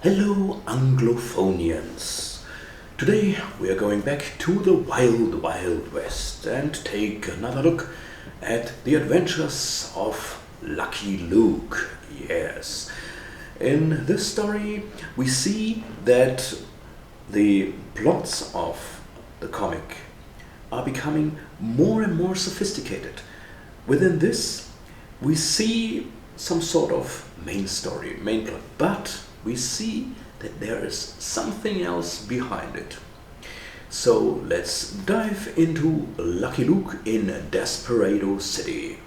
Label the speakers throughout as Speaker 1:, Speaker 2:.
Speaker 1: Hello Anglophonians! Today we are going back to the wild, wild west and take another look at the adventures of Lucky Luke. Yes, in this story we see that the plots of the comic are becoming more and more sophisticated. Within this we see some sort of main story, main plot, but we see that there is something else behind it. So let's dive into Lucky Luke in Desperado City.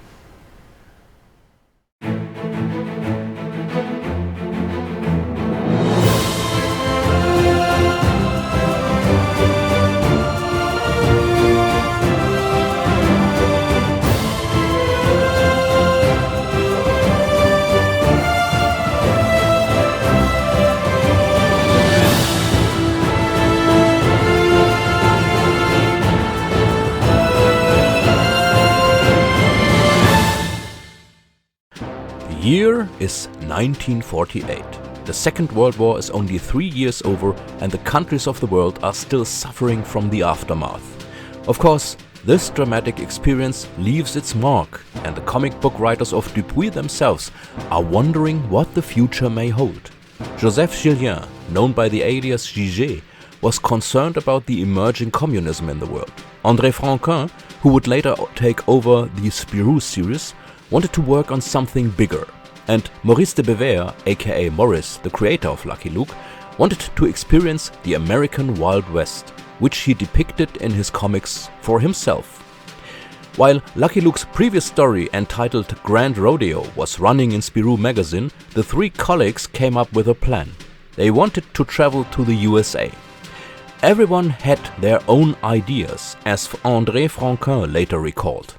Speaker 2: The year is 1948. The Second World War is only 3 years over and the countries of the world are still suffering from the aftermath. Of course, this dramatic experience leaves its mark and the comic book writers of Dupuis themselves are wondering what the future may hold. Joseph Gillain, known by the alias Jijé, was concerned about the emerging communism in the world. André Franquin, who would later take over the Spirou series, wanted to work on something bigger, and Maurice de Bevere, aka Maurice, the creator of Lucky Luke, wanted to experience the American Wild West, which he depicted in his comics for himself. While Lucky Luke's previous story, entitled Grand Rodeo, was running in Spirou Magazine, the three colleagues came up with a plan. They wanted to travel to the USA. Everyone had their own ideas, as André Franquin later recalled.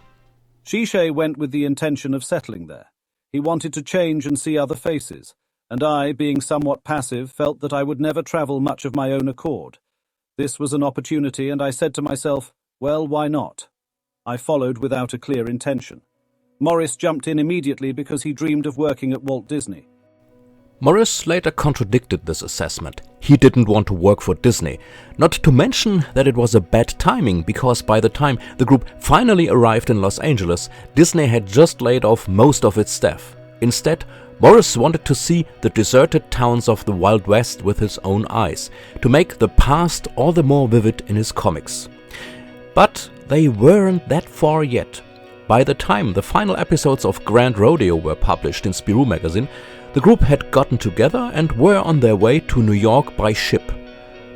Speaker 3: Jijé went with the intention of settling there. He wanted to change and see other faces, and I, being somewhat passive, felt that I would never travel much of my own accord. This was an opportunity, and I said to myself, well, why not? I followed without a clear intention. Maurice jumped in immediately because he dreamed of working at Walt Disney.
Speaker 2: Maurice later contradicted this assessment. He didn't want to work for Disney, not to mention that it was a bad timing because by the time the group finally arrived in Los Angeles, Disney had just laid off most of its staff. Instead, Maurice wanted to see the deserted towns of the Wild West with his own eyes, to make the past all the more vivid in his comics. But they weren't that far yet. By the time the final episodes of Grand Rodeo were published in Spirou Magazine, the group had gotten together and were on their way to New York by ship.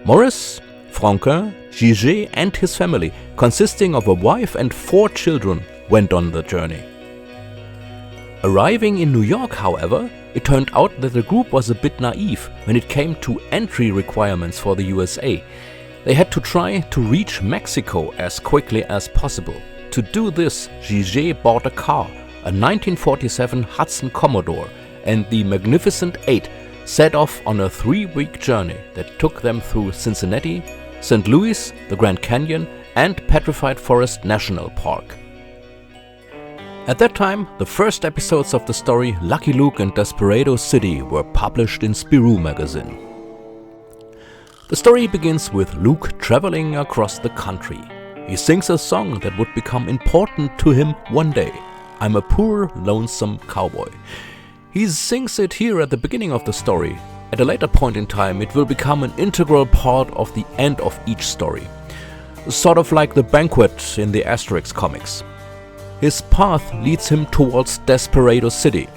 Speaker 2: Maurice, Franquin, Jijé and his family, consisting of a wife and 4 children, went on the journey. Arriving in New York, however, it turned out that the group was a bit naive when it came to entry requirements for the USA. They had to try to reach Mexico as quickly as possible. To do this, Jijé bought a car, a 1947 Hudson Commodore, and the Magnificent 8 set off on a 3-week journey that took them through Cincinnati, St. Louis, the Grand Canyon, and Petrified Forest National Park. At that time, the first episodes of the story Lucky Luke and Desperado City were published in Spirou Magazine. The story begins with Luke traveling across the country. He sings a song that would become important to him one day. I'm a poor, lonesome cowboy. He sings it here at the beginning of the story. At a later point in time, it will become an integral part of the end of each story. Sort of like the banquet in the Asterix comics. His path leads him towards Desperado City,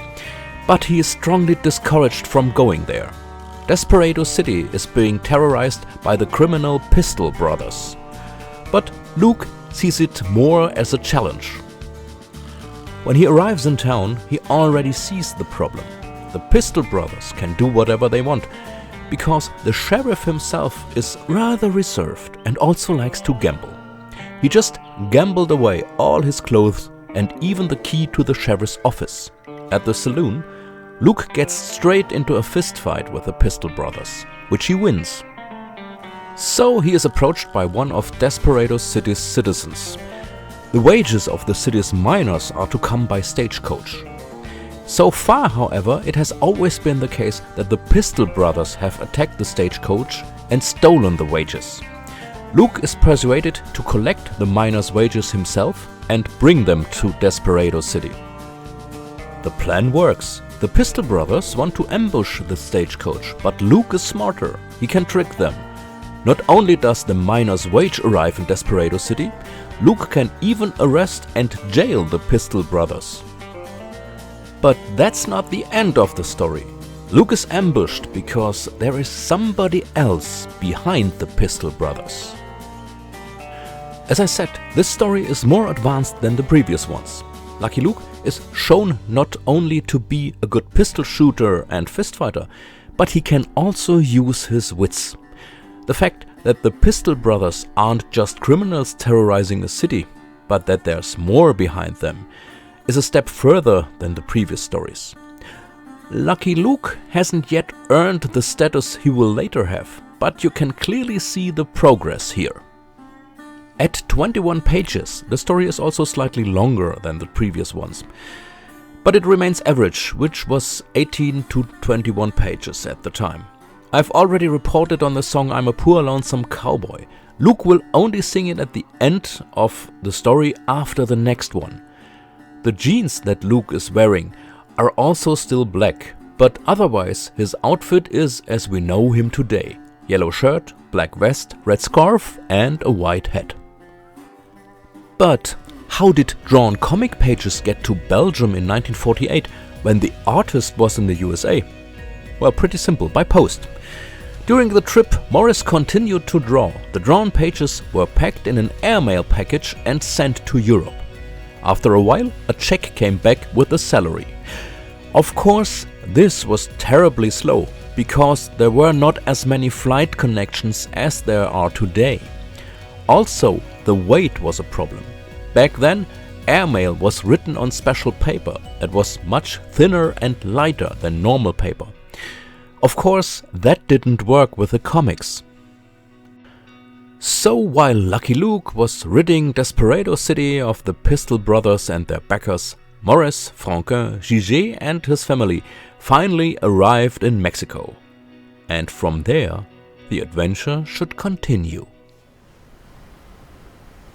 Speaker 2: but he is strongly discouraged from going there. Desperado City is being terrorized by the criminal Pistol Brothers. But Luke sees it more as a challenge. When he arrives in town, he already sees the problem. The Pistol Brothers can do whatever they want, because the sheriff himself is rather reserved and also likes to gamble. He just gambled away all his clothes and even the key to the sheriff's office. At the saloon, Luke gets straight into a fistfight with the Pistol Brothers, which he wins. So he is approached by one of Desperado City's citizens. The wages of the city's miners are to come by stagecoach. So far, however, it has always been the case that the Pistol Brothers have attacked the stagecoach and stolen the wages. Luke is persuaded to collect the miners' wages himself and bring them to Desperado City. The plan works. The Pistol Brothers want to ambush the stagecoach, but Luke is smarter. He can trick them. Not only does the miners' wage arrive in Desperado City, Luke can even arrest and jail the Pistol Brothers. But that's not the end of the story. Luke is ambushed because there is somebody else behind the Pistol Brothers. As I said, this story is more advanced than the previous ones. Lucky Luke is shown not only to be a good pistol shooter and fistfighter, but he can also use his wits. The fact that the Pistol Brothers aren't just criminals terrorizing a city, but that there's more behind them, is a step further than the previous stories. Lucky Luke hasn't yet earned the status he will later have, but you can clearly see the progress here. At 21 pages, the story is also slightly longer than the previous ones, but it remains average, which was 18 to 21 pages at the time. I've already reported on the song I'm a Poor Lonesome Cowboy. Luke will only sing it at the end of the story after the next one. The jeans that Luke is wearing are also still black, but otherwise his outfit is as we know him today. Yellow shirt, black vest, red scarf and a white hat. But how did drawn comic pages get to Belgium in 1948 when the artist was in the USA? Well, pretty simple, by post. During the trip, Maurice continued to draw. The drawn pages were packed in an airmail package and sent to Europe. After a while, a check came back with a salary. Of course, this was terribly slow, because there were not as many flight connections as there are today. Also, the weight was a problem. Back then, airmail was written on special paper that was much thinner and lighter than normal paper. Of course, that didn't work with the comics. So while Lucky Luke was ridding Desperado City of the Pistol Brothers and their backers, Maurice, Franquin, Jijé and his family finally arrived in Mexico. And from there, the adventure should continue.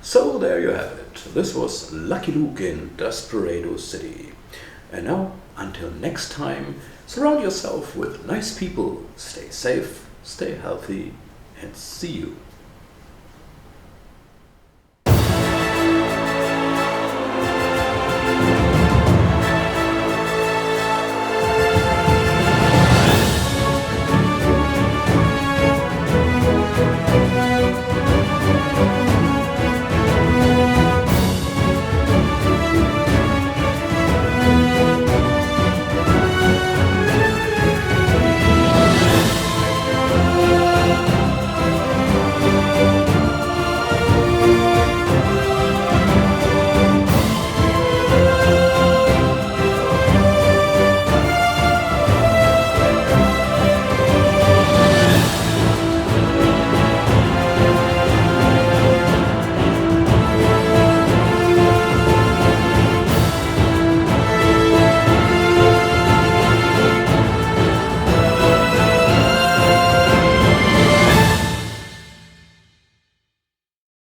Speaker 1: So there you have it. This was Lucky Luke in Desperado City. And now, until next time, surround yourself with nice people, stay safe, stay healthy, and see you.